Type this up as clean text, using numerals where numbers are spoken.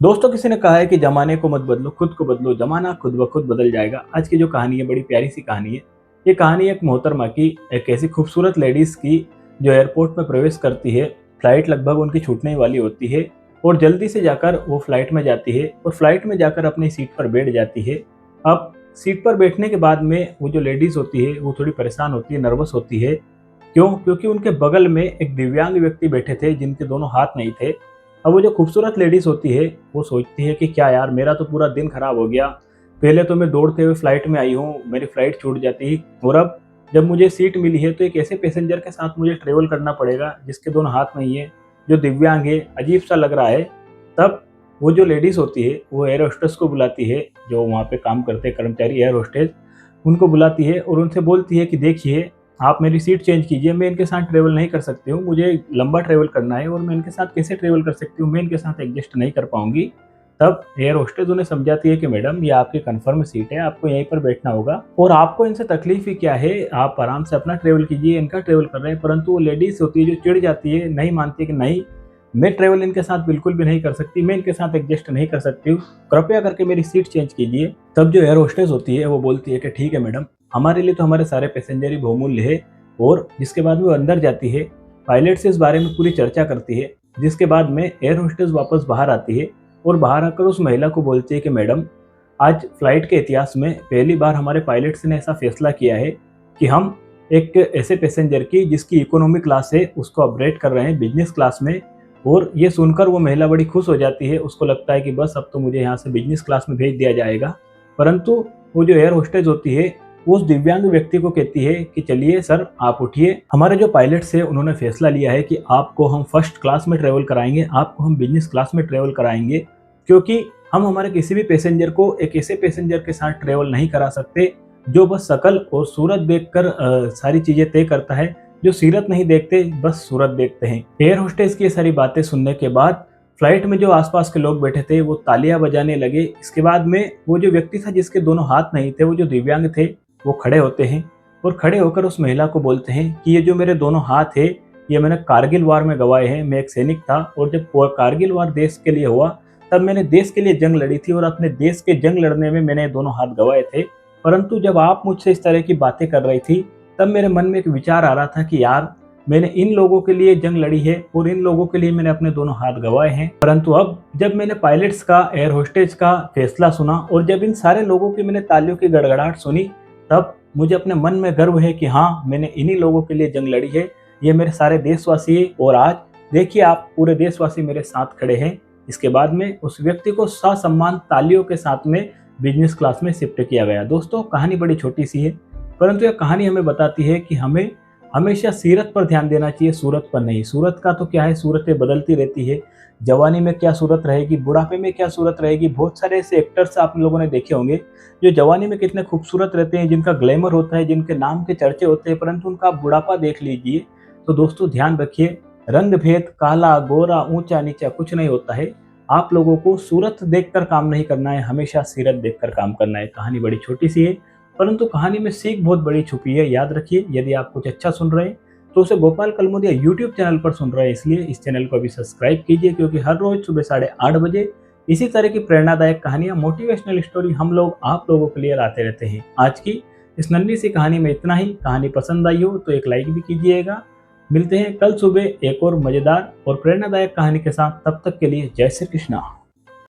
दोस्तों, किसी ने कहा है कि जमाने को मत बदलो, खुद को बदलो, जमाना खुद ब खुद बदल जाएगा। आज की जो कहानी है बड़ी प्यारी सी कहानी है। ये कहानी एक मोहतरमा की, एक ऐसी खूबसूरत लेडीज़ की जो एयरपोर्ट में प्रवेश करती है। फ्लाइट लगभग उनकी छूटने वाली होती है और जल्दी से जाकर वो फ्लाइट में जाती है और फ्लाइट में जाकर अपनी सीट पर बैठ जाती है। अब सीट पर बैठने के बाद में वो जो लेडीज़ होती है वो थोड़ी परेशान होती है, नर्वस होती है। क्यों? क्योंकि उनके बगल में एक दिव्यांग व्यक्ति बैठे थे जिनके दोनों हाथ नहीं थे। अब वो जो खूबसूरत लेडीज़ होती है, वो सोचती है कि क्या यार, मेरा तो पूरा दिन खराब हो गया। पहले तो मैं दौड़ते हुए फ्लाइट में आई हूँ, मेरी फ्लाइट छूट जाती और अब जब मुझे सीट मिली है तो एक ऐसे पैसेंजर के साथ मुझे ट्रैवल करना पड़ेगा जिसके दोनों हाथ नहीं है, जो दिव्यांग है, अजीब-सा लग रहा है। तब वो जो लेडीज़ होती है, वो एयर होस्टेस को बुलाती है, जो वहाँ पे काम करते हैं कर्मचारी एयर होस्टेस, उनको बुलाती है और उनसे बोलती है कि देखिए, आप मेरी सीट चेंज कीजिए, मैं इनके साथ ट्रैवल नहीं कर सकती हूँ, मुझे लंबा ट्रैवल करना है और मैं इनके साथ कैसे ट्रैवल कर सकती हूँ, मैं इनके साथ एडजस्ट नहीं कर पाऊँगी। तब एयर होस्टेस उन्हें समझाती है कि मैडम, ये आपकी कन्फर्म सीट है, आपको यहीं पर बैठना होगा और आपको इनसे तकलीफ ही क्या है, आप आराम से अपना ट्रैवल कीजिए, इनका ट्रैवल कर रहे हैं। परंतु वो लेडीज़ होती है जो चिढ़ जाती है, नहीं मानती कि नहीं, मैं ट्रैवल इनके साथ बिल्कुल भी नहीं कर सकती, मैं इनके साथ एडजस्ट नहीं कर सकती हूँ, कृपया करके मेरी सीट चेंज कीजिए। तब जो एयर होस्टेस होती है वो बोलती है कि ठीक है मैडम, हमारे लिए तो हमारे सारे पैसेंजर ही बहुमूल्य है। और जिसके बाद वो अंदर जाती है, पायलट से इस बारे में पूरी चर्चा करती है, जिसके बाद में एयर होस्टेस वापस बाहर आती है और बाहर आकर उस महिला को बोलती है कि मैडम, आज फ्लाइट के इतिहास में पहली बार हमारे पायलट्स ने ऐसा फैसला किया है कि हम एक ऐसे पैसेंजर की जिसकी इकोनॉमी क्लास है उसको अपग्रेड कर रहे हैं बिजनेस क्लास में। और ये सुनकर वो महिला बड़ी खुश हो जाती है, उसको लगता है कि बस अब तो मुझे यहाँ से बिजनेस क्लास में भेज दिया जाएगा। परंतु वो जो एयर होस्टेस होती है, वो उस दिव्यांग व्यक्ति को कहती है कि चलिए सर, आप उठिए, हमारे जो पायलट्स है उन्होंने फैसला लिया है कि आपको हम फर्स्ट क्लास में ट्रेवल कराएंगे, आपको हम बिजनेस क्लास में ट्रेवल कराएंगे, क्योंकि हम हमारे किसी भी पैसेंजर को एक ऐसे पैसेंजर के साथ ट्रेवल नहीं करा सकते जो बस शकल और सूरत देखकर सारी चीजें तय करता है, जो सीरत नहीं देखते, बस सूरत देखते हैं। एयर होस्टेस की ये सारी बातें सुनने के बाद फ्लाइट में जो आसपास के लोग बैठे थे वो तालियां बजाने लगे। इसके बाद में वो जो व्यक्ति था जिसके दोनों हाथ नहीं थे, वो जो दिव्यांग थे, वो खड़े होते हैं और खड़े होकर उस महिला को बोलते हैं कि ये जो मेरे दोनों हाथ है, ये मैंने कारगिल वार में गंवाए हैं। मैं एक सैनिक था और जब कारगिल वार देश के लिए हुआ, तब मैंने देश के लिए जंग लड़ी थी और अपने देश के जंग लड़ने में मैंने दोनों हाथ गंवाए थे। परंतु जब आप मुझसे इस तरह की बातें कर रही थी, तब मेरे मन में एक विचार आ रहा था कि यार, मैंने इन लोगों के लिए जंग लड़ी है और इन लोगों के लिए मैंने अपने दोनों हाथ गंवाए हैं। परंतु अब जब मैंने पायलट्स का, एयर होस्टेज का फैसला सुना और जब इन सारे लोगों की मैंने तालियों की गड़गड़ाहट सुनी, तब मुझे अपने मन में गर्व है कि हाँ, मैंने इन्हीं लोगों के लिए जंग लड़ी है। ये मेरे सारे देशवासी है और आज देखिए, आप पूरे देशवासी मेरे साथ खड़े हैं। इसके बाद में उस व्यक्ति को ससम्मान तालियों के साथ में बिजनेस क्लास में शिफ्ट किया गया। दोस्तों, कहानी बड़ी छोटी सी है, परंतु यह कहानी हमें बताती है कि हमें हमेशा सीरत पर ध्यान देना चाहिए, सूरत पर नहीं। सूरत का तो क्या है, सूरतें बदलती रहती है। जवानी में क्या सूरत रहेगी, बुढ़ापे में क्या सूरत रहेगी। बहुत सारे ऐसे एक्टर्स आप लोगों ने देखे होंगे जो जवानी में कितने खूबसूरत रहते हैं, जिनका ग्लैमर होता है, जिनके नाम के चर्चे होते हैं, परंतु उनका बुढ़ापा देख लीजिए। तो दोस्तों, ध्यान रखिए, रंग भेद, काला गोरा, ऊंचा नीचा कुछ नहीं होता है। आप लोगों को सूरत देखकर काम नहीं करना है, हमेशा सीरत देखकर काम करना है। कहानी बड़ी छोटी सी है, परंतु कहानी में सीख बहुत बड़ी छुपी है। याद रखिए, यदि आप कुछ अच्छा सुन रहे हैं तो उसे गोपाल कलमुदिया यूट्यूब चैनल पर सुन रहे हैं, इसलिए इस चैनल को अभी सब्सक्राइब कीजिए, क्योंकि हर रोज सुबह 8:30 बजे इसी तरह की प्रेरणादायक कहानियां, मोटिवेशनल स्टोरी हम लोग आप लोगों के लिए लाते रहते हैं। आज की इस नन्ही सी कहानी में इतना ही। कहानी पसंद आई हो तो एक लाइक भी कीजिएगा। मिलते हैं कल सुबह एक और मजेदार और प्रेरणादायक कहानी के साथ। तब तक के लिए जय श्री कृष्णा।